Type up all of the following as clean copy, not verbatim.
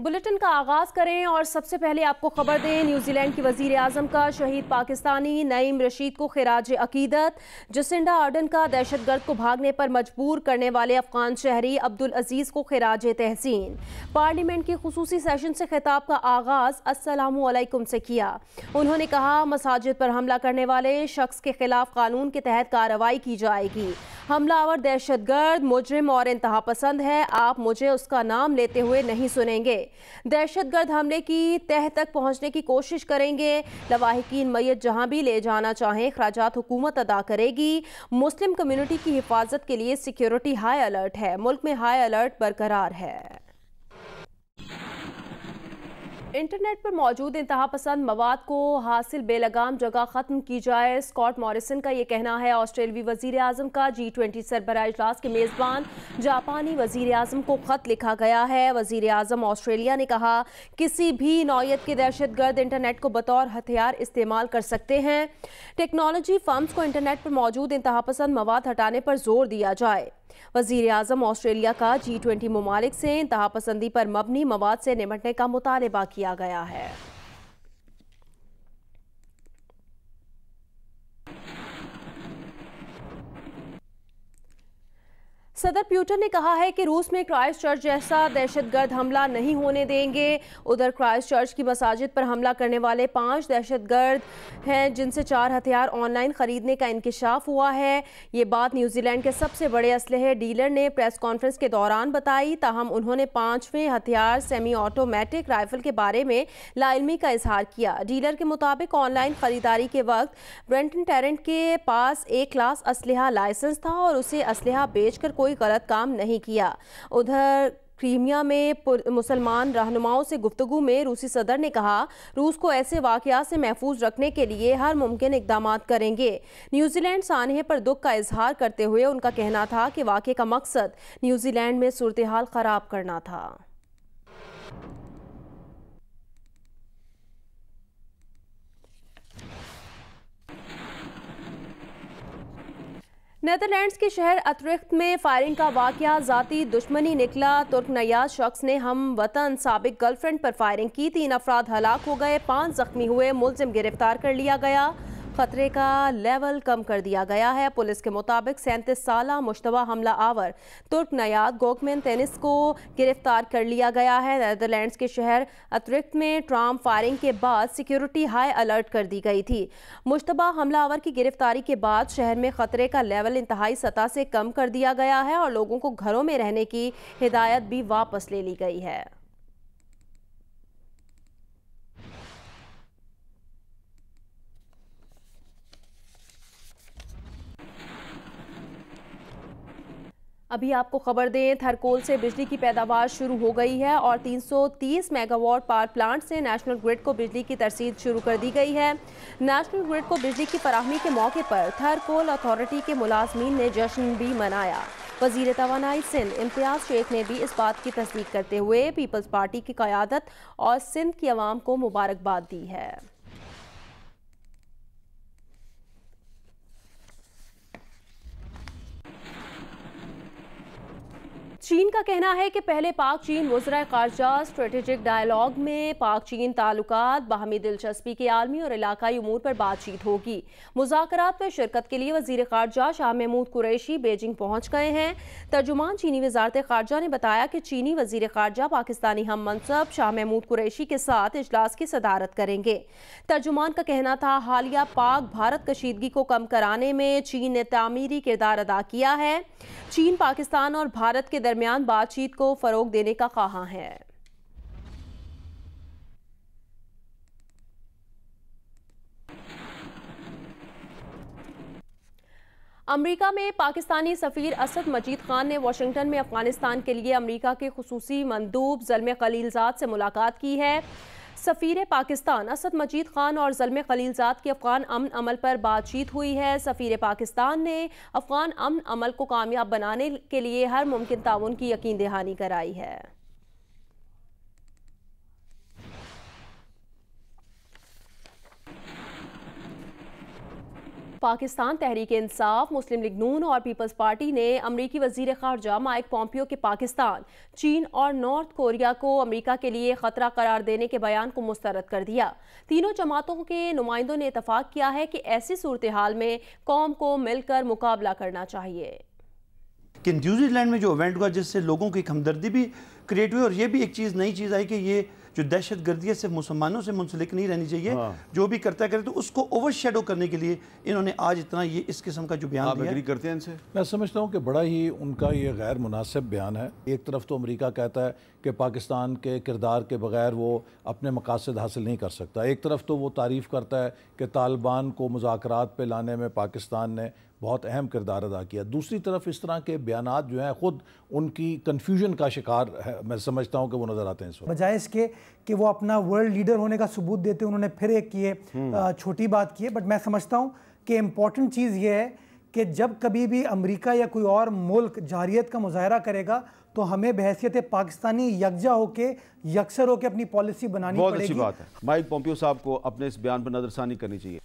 Bulletin का आगाज करें और सबसे पहले आपको खबर दें। न्यूजीलैंड की वजीर आजम का शहीद पाकिस्तानी नईम रशीद को खिराज अकीदत। जसिंडा आर्डन का दहशतगर्द को भागने पर मजबूर करने वाले अफगान शहरी अब्दुल अजीज को खिराज तहसीन। पार्लियामेंट के खुसूसी सेशन से खिताब का आगाज अस्सलामु अलैकुम से किया। उन्होंने कहा, मसाजिद पर हमला करने वाले शख्स के खिलाफ कानून के तहत कार्रवाई की जाएगी। हमलावर दहशतगर्द, मुजरिम और इंतहा पसंद है। आप मुझे उसका नाम लेते हुए नहीं सुनेंगे। दहशतगर्द हमले की तह तक पहुंचने की कोशिश करेंगे। लवाहिकीन मैयत जहां भी ले जाना चाहें, खराजात हुकूमत अदा करेगी। मुस्लिम कम्युनिटी की हिफाजत के लिए सिक्योरिटी हाई अलर्ट है। मुल्क में हाई अलर्ट बरकरार है। इंटरनेट पर मौजूद इंतहा पसंद मवाद को हासिल बेलगाम जगह खत्म की जाए। स्कॉट मॉरिसन का ये कहना है। ऑस्ट्रेलियाई वजीर आजम का G20 सरबराह इजलास के मेजबान जापानी वजीर आजम को खत लिखा गया है। वजीर आजम ऑस्ट्रेलिया ने कहा, किसी भी नौयत के दहशतगर्द इंटरनेट को बतौर हथियार इस्तेमाल कर सकते हैं। टेक्नोलॉजी फर्म्स को इंटरनेट पर मौजूद इंतहा पसंद मवाद हटाने पर जोर दिया जाए। वजीर आजम ऑस्ट्रेलिया का G20 ममालिक से इंतहा पसंदी पर मबनी मवाद से निपटने का मुतालबा किया गया है। सदर प्यूटन ने कहा है कि रूस में क्राइस्ट चर्च जैसा दहशतगर्द हमला नहीं होने देंगे। उधर क्राइस्ट चर्च की मसाजिद पर हमला करने वाले 5 दहशतगर्द हैं, जिनसे 4 हथियार ऑनलाइन खरीदने का इंकिशाफ हुआ है। ये बात न्यूजीलैंड के सबसे बड़े असलहे डीलर ने प्रेस कॉन्फ्रेंस के दौरान बताई। ताहम उन्होंने 5वें हथियार सेमी ऑटोमेटिक राइफल के बारे में लाइल्मी का इजहार किया। डीलर के मुताबिक ऑनलाइन खरीदारी के वक्त ब्रेंटन टेरेंट के पास A क्लास असलहा लाइसेंस था और उसे असलहा बेचकर कोई गलत काम नहीं किया। उधर क्रीमिया में मुसलमान रहनुमाओं से गुफ्तगू में रूसी सदर ने कहा, रूस को ऐसे वाकयात से महफूज रखने के लिए हर मुमकिन इकदाम करेंगे। न्यूजीलैंड सानहे पर दुख का इजहार करते हुए उनका कहना था कि वाक़े का मकसद न्यूजीलैंड में सूरत हाल खराब करना था। नेदरलैंड्स के शहर अतरिख्त में फायरिंग का वाकया ज़ाती दुश्मनी निकला। तुर्क नयाज शख्स ने हम वतन साबिक गर्लफ्रेंड पर फायरिंग की। 3 अफराद हलाक हो गए, 5 जख्मी हुए। मुलजिम गिरफ्तार कर लिया गया। खतरे का लेवल कम कर दिया गया है। पुलिस के मुताबिक 37 साला मुश्तबा हमला आवर तुर्क नयाद गोकमेन तेनिस को गिरफ्तार कर लिया गया है। नेदरलैंड्स के शहर अतरिख्त में ट्राम फायरिंग के बाद सिक्योरिटी हाई अलर्ट कर दी गई थी। मुश्तबा हमलावर की गिरफ्तारी के बाद शहर में खतरे का लेवल इंतहाई सतह से कम कर दिया गया है और लोगों को घरों में रहने की हिदायत भी वापस ले ली गई है। अभी आपको खबर दें, थरकोल से बिजली की पैदावार शुरू हो गई है और 330 मेगावाट पावर प्लांट से नेशनल ग्रिड को बिजली की तरसीद शुरू कर दी गई है। नेशनल ग्रिड को बिजली की फराहमी के मौके पर थरकोल अथॉरिटी के मुलाजमीन ने जश्न भी मनाया। वजीर तवानाई सिंध इम्तियाज शेख ने भी इस बात की तस्दीक करते हुए पीपल्स पार्टी की क़यादत और सिंध की आवाम को मुबारकबाद दी है। चीन का कहना है कि पहले पाक चीन वज़रा ख़ारजा स्ट्रेटेजिक डायलॉग में पाक चीन ताल्लुकात, बाहमी दिलचस्पी के आलमी और इलाकाई उमूर पर बातचीत होगी। मुज़ाकरात में शिरकत के लिए वज़ीर ख़ारजा शाह महमूद कुरैशी बेजिंग पहुँच गए हैं। तर्जुमान चीनी वज़ारत ख़ारजा ने बताया कि चीनी वज़ीर ख़ारजा पाकिस्तानी हम मनसब शाह महमूद कुरैशी के साथ इजलास की सदारत करेंगे। तर्जुमान का कहना था, हालिया पाक भारत कशीदगी को कम कराने में चीन ने तामीरी किरदार अदा किया है। चीन पाकिस्तान और भारत के दरमियान बातचीत को फरोग देने का ख्वाहां है। अमेरिका में पाकिस्तानी सफीर असद मजीद खान ने वाशिंगटन में अफगानिस्तान के लिए अमेरिका के खुसूसी मंदूब ज़ल्मे खलीलजाद से मुलाकात की है। सफ़ीर पाकिस्तान असद मजीद खान और ज़ल्मे खलीलजाद की अफ़गान अमन अमल पर बातचीत हुई है। सफ़ीर पाकिस्तान ने अफ़गान अमन अमल को कामयाब बनाने के लिए हर मुमकिन ताउन की यकीन दहानी कराई है। पाकिस्तान तहरीक इंसाफ, मुस्लिम लीग नून और पीपल्स पार्टी ने अमरीकी वजीर खारजा माइक पॉम्पियो के पाकिस्तान, चीन और नॉर्थ कोरिया को अमरीका के लिए खतरा करार देने के बयान को मुस्तरद कर दिया। तीनों जमातों के नुमाइंदों ने इतफाक किया है कि ऐसी सूरत हाल में कौम को मिलकर मुकाबला करना चाहिए। कि न्यूजीलैंड में जो इवेंट हुआ जिससे लोगों की हमदर्दी भी क्रिएट हुई और ये भी एक चीज़ नई चीज़ आई कि ये जो दहशत गर्दी सिर्फ मुसलमानों से मुंसलिक नहीं रहनी चाहिए। जो भी करता करे तो उसको ओवरशैडो करने के लिए इन्होंने आज इतना ये इस किस्म का जो बयान दिया। एग्री करते हैं इनसे? मैं समझता हूँ कि बड़ा ही उनका ये गैर मुनासिब बयान है। एक तरफ तो अमेरिका कहता है कि पाकिस्तान के किरदार के बगैर वो अपने मकासद हासिल नहीं कर सकता, एक तरफ तो वो तारीफ़ करता है कि तालिबान को मुज़ाकरात पे लाने में पाकिस्तान ने बहुत अहम किरदार अदा किया। दूसरी तरफ इस तरह के बयानात जो हैं ख़ुद उनकी कन्फ्यूजन का शिकार है। मैं समझता हूँ कि वो नज़र आते हैं इस वक्त। बजाय इसके कि वो अपना वर्ल्ड लीडर होने का सबूत देते, उन्होंने फिर एक ये छोटी बात की है। बट मैं समझता हूँ कि इम्पॉर्टेंट चीज़ ये है कि जब कभी भी अमेरिका या कोई और मुल्क जारियत का मुजाहरा करेगा तो हमें बहैसियत पाकिस्तानी यकजा होकर यकसर होकर अपनी पॉलिसी बनानी पड़ेगी। बहुत अच्छी बात है। माइक पॉम्पियो साहब को अपने इस बयान पर नजरसानी करनी चाहिए।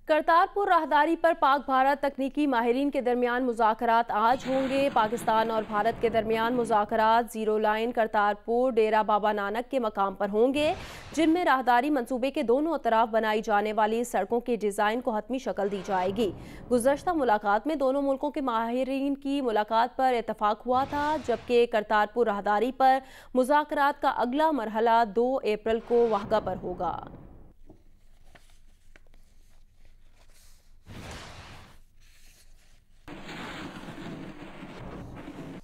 करतारपुर राहदारी पर पाक भारत तकनीकी माहिरीन के दरमियान मुज़ाकरात आज होंगे। पाकिस्तान और भारत के दरमियान मुज़ाकरात जीरो लाइन करतारपुर डेरा बाबा नानक के मकाम पर होंगे, जिनमें राहदारी मंसूबे के दोनों तरफ बनाई जाने वाली सड़कों के डिज़ाइन को हतमी शक्ल दी जाएगी। गुज़श्ता मुलाकात में दोनों मुल्कों के माहिरीन की मुलाकात पर इतफाक हुआ था, जबकि करतारपुर राहदारी पर मुज़ाकरात का अगला मरहला 2 अप्रैल को वाहगा पर होगा।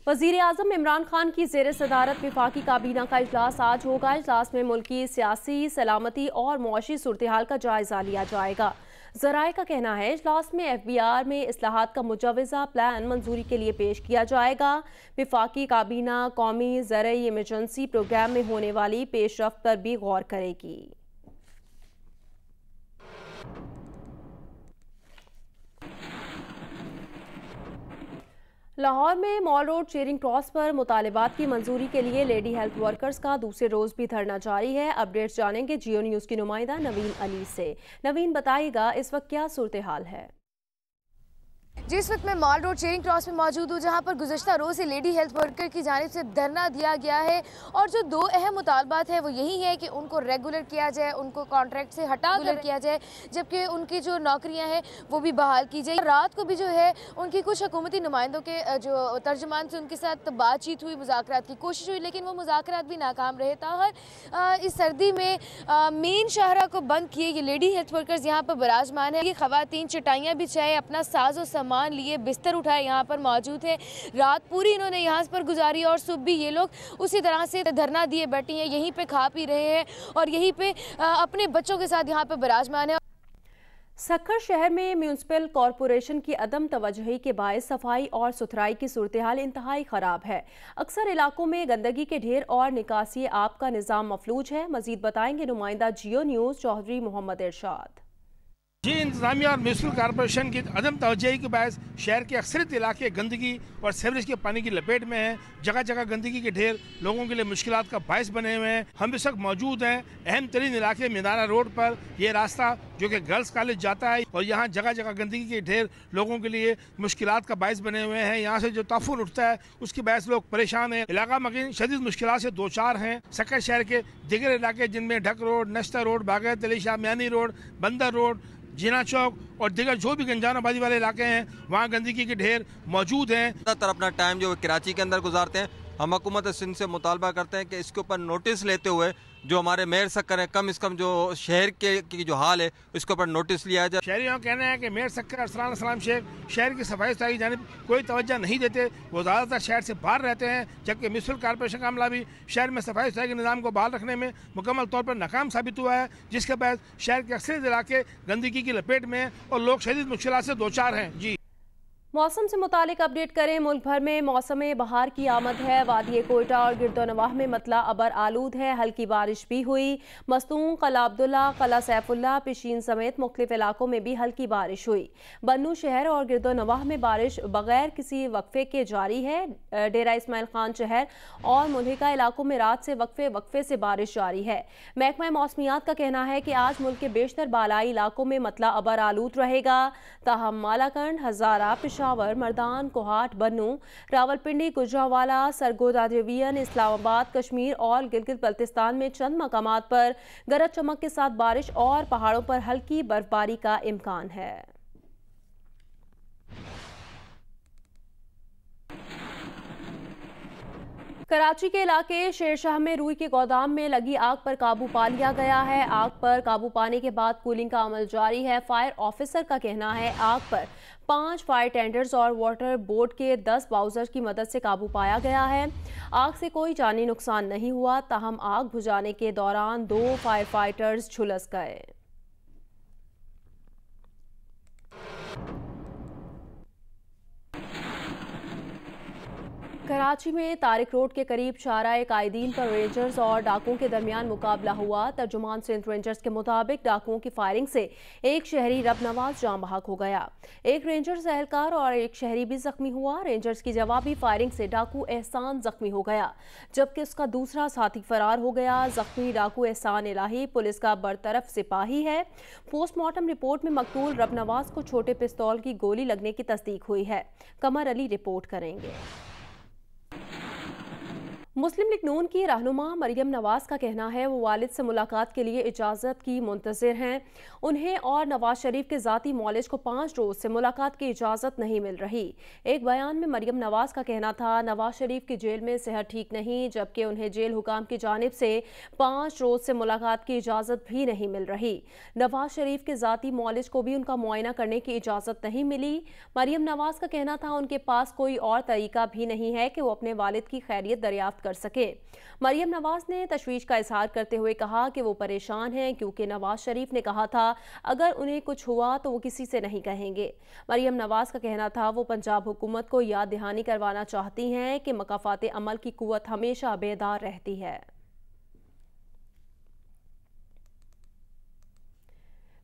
वज़ीर आज़म इमरान खान की ज़ेर सदारत वफाकी काबीना का इजलास आज होगा। इजलास में मुल्की सियासी, सलामती और मुआशी सूरत हाल का जायज़ा लिया जाएगा। ज़राए का कहना है इजलास में FBR में इस्लाहात का मुजवज़ा प्लान मंजूरी के लिए पेश किया जाएगा। वफाकी काबीना कौमी ज़रई इमरजेंसी प्रोग्राम में होने वाली पेशरफ्त पर भी गौर करेगी। लाहौर में मॉल रोड चेरिंग क्रॉस पर मुतालिबात की मंजूरी के लिए लेडी हेल्थ वर्कर्स का दूसरे रोज भी धरना जारी है। अपडेट्स जानेंगे जियो न्यूज़ की नुमाइंदा नवीन अली से। नवीन बताइएगा इस वक्त क्या सूरत हाल है? जिस वक्त मैं मॉल रोड चेरिंग क्रॉस में मौजूद हूँ, जहाँ पर गुज़श्ता रोज़ से लेडी हेल्थ वर्कर की जानिब से धरना दिया गया है और जो 2 अहम मुतालबात हैं वो यही है कि उनको रेगुलर किया जाए, उनको कॉन्ट्रैक्ट से हटा कर किया जाए, जबकि उनकी जो नौकरियाँ हैं वो भी बहाल की जाए। रात को भी जो है उनकी कुछ हुकूमती नुमाइंदों के जो तर्जमान से उनके साथ बातचीत हुई, मुज़ाकरात की कोशिश हुई, लेकिन वो मुज़ाकरात भी नाकाम रहे। ताहर इस सर्दी में मेन शाहरा को बंद किए ये लेडी हेल्थ वर्कर्स यहाँ पर बराजमान है। ये ख़वातीन चटाइयाँ बिछाए, अपना साजो सामान लिए, बिस्तर उठाए, यहाँ पर मौजूद है। रात पूरी इन्होंने यहाँ पर गुजारी और सुबह भी ये लोग उसी तरह से धरना दिए बैठी हैं, यहीं पे खा पी रहे हैं और यहीं पे अपने बच्चों के साथ यहाँ पे बराजमान है। सक्खर शहर में म्यूनसिपल कॉरपोरेशन की अदम तवज्जुही के बायस सफाई और सुथराई की सूरत हाल इंतहाई ख़राब है। अक्सर इलाकों में गंदगी के ढेर और निकासी आब का निज़ाम मफलूज है। मजीद बताएंगे नुमाइंदा जियो न्यूज़ चौधरी मोहम्मद इरशाद। जी, इंतजामिया और म्यूनसिपल कॉरपोरेशन की अदम तवज्जुही के बायस शहर के अक्सरियत इलाके गंदगी और सीवरेज के पानी की लपेट में हैं। जगह जगह गंदगी के ढेर लोगों के लिए मुश्किलात का बायस बने हुए हैं। हम इस वक्त मौजूद हैं अहम तरीन इलाके मीनारा रोड पर। यह रास्ता जो कि गर्ल्स कॉलेज जाता है और यहाँ जगह जगह गंदगी के ढेर लोगों के लिए मुश्किलात का बायस बने हुए हैं। यहाँ से जो ताफुन उठता है उसकी बायस लोग परेशान हैं। इलाका मकीन शदीद मुश्किलात से 2-4 हैं। सक्खर शहर के दिगर इलाके जिनमें ढक रोड, नश्ता रोड, बागैत अली शाह मियानी रोड, बंदर रोड, जीना चौक और दिगर जो भी गंजान आबादी वाले इलाके हैं वहाँ गंदगी के ढेर मौजूद हैं। ज़्यादातर अपना टाइम जो कराची के अंदर गुजारते हैं। हम हुकूमत सिंध से मुतालबा करते हैं कि इसके ऊपर नोटिस लेते हुए जो हमारे मेयर सक्कर हैं, कम से कम जो शहर की जो हाल है इसके ऊपर नोटिस लिया जाए। शहरियों का कहना है कि मेयर सक्कर अरसलान सलाम शेख शहर की सफाई सुथराई की जानिब कोई तवज्जो नहीं देते। वो ज़्यादातर शहर से बाहर रहते हैं, जबकि म्यूनसिपल कॉरपोरेशन का अमला भी शहर में सफाई सुथराई के निज़ाम को बहाल रखने में मुकम्मल तौर पर नाकाम साबित हुआ है, जिसके बाद शहर के अक्सर इलाके गंदगी की लपेट में और लोग शदीद मुश्किलात से 2-4 हैं। जी, मौसम से मुतालिक अपडेट करें। मुल्क भर में मौसम बहार की आमद है। वादी कोयटा और गिरदोनवाह में मतला अबर आलूद है। हल्की बारिश भी हुई। मस्तूं, कला अब्दुल्ला, कला सैफुल्ला, पिशीन समेत मुख्तलिफ इलाकों में भी हल्की बारिश हुई। बन्नू शहर और गिरदोनवाह में बारिश बगैर किसी वक्फे के जारी है। डेरा इस्माइल खान शहर और मुल्हिका इलाकों में रात से वक्फे से बारिश जारी है। महकमा मौसमियात का कहना है कि आज मुल्क के बेशतर बालाई इलाकों में मतला अबर आलूद रहेगा। ताहम मालाकंड, हजारा, पिशावर, मर्दान, कोहाट, बन्नू, रावलपिंडी, गुजरावाला, सरगोदा डिवीजन, इस्लामाबाद, कश्मीर और गिलगित बल्तिस्तान में चंद मकामात पर गरज चमक के साथ बारिश और पहाड़ों पर हल्की बर्फबारी का इम्कान है। कराची के इलाके शेरशाह में रुई के गोदाम में लगी आग पर काबू पा लिया गया है। आग पर काबू पाने के बाद कूलिंग का अमल जारी है। फायर ऑफिसर का कहना है आग पर 5 फायर टेंडर्स और वाटर बोर्ड के 10 बाउजर की मदद से काबू पाया गया है। आग से कोई जानी नुकसान नहीं हुआ। ताहम आग बुझाने के दौरान 2 फायर फाइटर्स झुलस गए। कराची में तारिक रोड के करीब शाहराए कायदीन पर रेंजर्स और डाकुओं के दरमियान मुकाबला हुआ। तर्जुमान सिंध रेंजर्स के मुताबिक डाकुओं की फायरिंग से एक शहरी रब नवाज जाँ बहक हो गया। एक रेंजर्स एहलकार और एक शहरी भी जख्मी हुआ। रेंजर्स की जवाबी फायरिंग से डाकू एहसान जख्मी हो गया, जबकि उसका दूसरा साथी फरार हो गया। जख्मी डाकू एहसान इलाही पुलिस का बरतरफ सिपाही है। पोस्टमार्टम रिपोर्ट में मकतूल रब नवाज को छोटे पिस्तौल की गोली लगने की तस्दीक हुई है। कमर अली रिपोर्ट करेंगे। मुस्लिम लीग नून की रहनुमा मरियम नवाज का कहना है वो वालिद से मुलाकात के लिए इजाज़त की मुंतज़िर हैं। उन्हें और नवाज शरीफ के ज़ाती मौलिज को 5 रोज़ से मुलाकात की इजाज़त नहीं मिल रही। एक बयान में मरियम नवाज का कहना था नवाज शरीफ की जेल में सेहत ठीक नहीं, जबकि उन्हें जेल हुकाम की जानिब से 5 रोज़ से मुलाकात की इजाज़त भी नहीं मिल रही। नवाज शरीफ के ज़ाती मौलिज को भी उनका मुआयना करने की इजाज़त नहीं मिली। मरियम नवाज का कहना था उनके पास कोई और तरीका भी नहीं है कि वो अपने वालिद की खैरियत दरियाफ्त कर सके। मरियम नवाज ने तशवीश का इजहार करते हुए कहा कि वो परेशान हैं क्योंकि नवाज शरीफ ने कहा था अगर उन्हें कुछ हुआ तो वो किसी से नहीं कहेंगे। मरियम नवाज का कहना था वो पंजाब हुकूमत को याद दहानी करवाना चाहती हैं कि मकाफात अमल की कुव्वत हमेशा बेदार रहती है।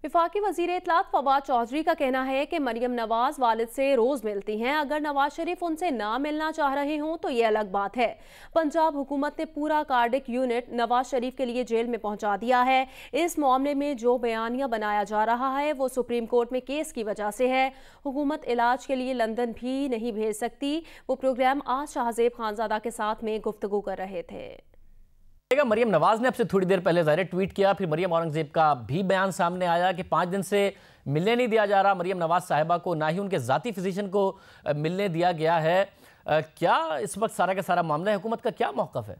विफाकी वज़ीर इत्तलात फवाद चौधरी का कहना है कि मरियम नवाज वालिद से रोज़ मिलती हैं। अगर नवाज शरीफ उनसे ना मिलना चाह रहे हों तो ये अलग बात है। पंजाब हुकूमत ने पूरा कार्डिक यूनिट नवाज शरीफ के लिए जेल में पहुंचा दिया है। इस मामले में जो बयानिया बनाया जा रहा है वो सुप्रीम कोर्ट में केस की वजह से है। हुकूमत इलाज के लिए लंदन भी नहीं भेज सकती। वो प्रोग्राम आज शाहजेब खानजादा के साथ में गुफ्तगू कर रहे थे। मरियम नवाज ने अब से थोड़ी देर पहले ज़ाहिर ट्वीट किया, फिर मरियम औरंगजेब का भी बयान सामने आया कि 5 दिन से मिलने नहीं दिया जा रहा मरियम नवाज साहिबा को, ना ही उनके ज़ाती फिजिशियन को मिलने दिया गया है। क्या इस वक्त सारा का सारा मामला है, हुकूमत का क्या मौक़िफ़ है?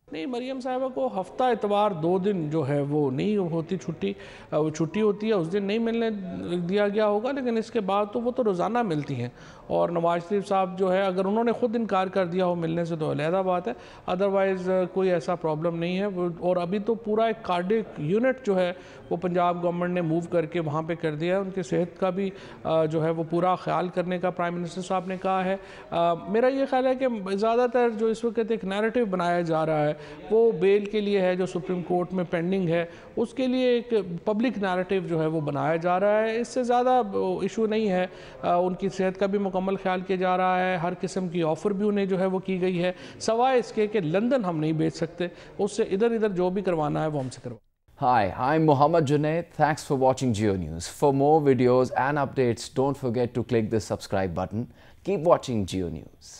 नहीं, मरियम साहिबा को हफ्ता इतवार 2 दिन जो है वो नहीं होती छुट्टी, वो छुट्टी होती है, उस दिन नहीं मिलने दिया गया होगा, लेकिन इसके बाद तो वो तो रोज़ाना मिलती हैं। और नवाज शरीफ साहब जो है अगर उन्होंने ख़ुद इनकार कर दिया हो मिलने से तो अलहदा बात है, अदरवाइज़ कोई ऐसा प्रॉब्लम नहीं है। और अभी तो पूरा एक कार्डिक यूनिट जो है वो पंजाब गवर्नमेंट ने मूव करके वहाँ पे कर दिया है। उनकी सेहत का भी जो है वो पूरा ख्याल करने का प्राइम मिनिस्टर साहब ने कहा है। मेरा ये ख्याल है कि ज़्यादातर जो इस वक्त एक नैरेटिव बनाया जा रहा है वो बेल के लिए है जो सुप्रीम कोर्ट में पेंडिंग है, उसके लिए एक पब्लिक नैरेटिव जो है वो बनाया जा रहा है। इससे ज़्यादा इशू नहीं है। उनकी सेहत का भी मुकम्मल ख्याल किया जा रहा है। हर किस्म की ऑफ़र भी उन्हें जो है वो की गई है, सवाए इसके कि लंदन हम नहीं भेज सकते, उससे इधर इधर जो भी करवाना है वो हमसे करवा। Hi, I'm Mohammad Junaid. Thanks for watching Geo News. For more videos and updates, don't forget to click the subscribe button. Keep watching Geo News.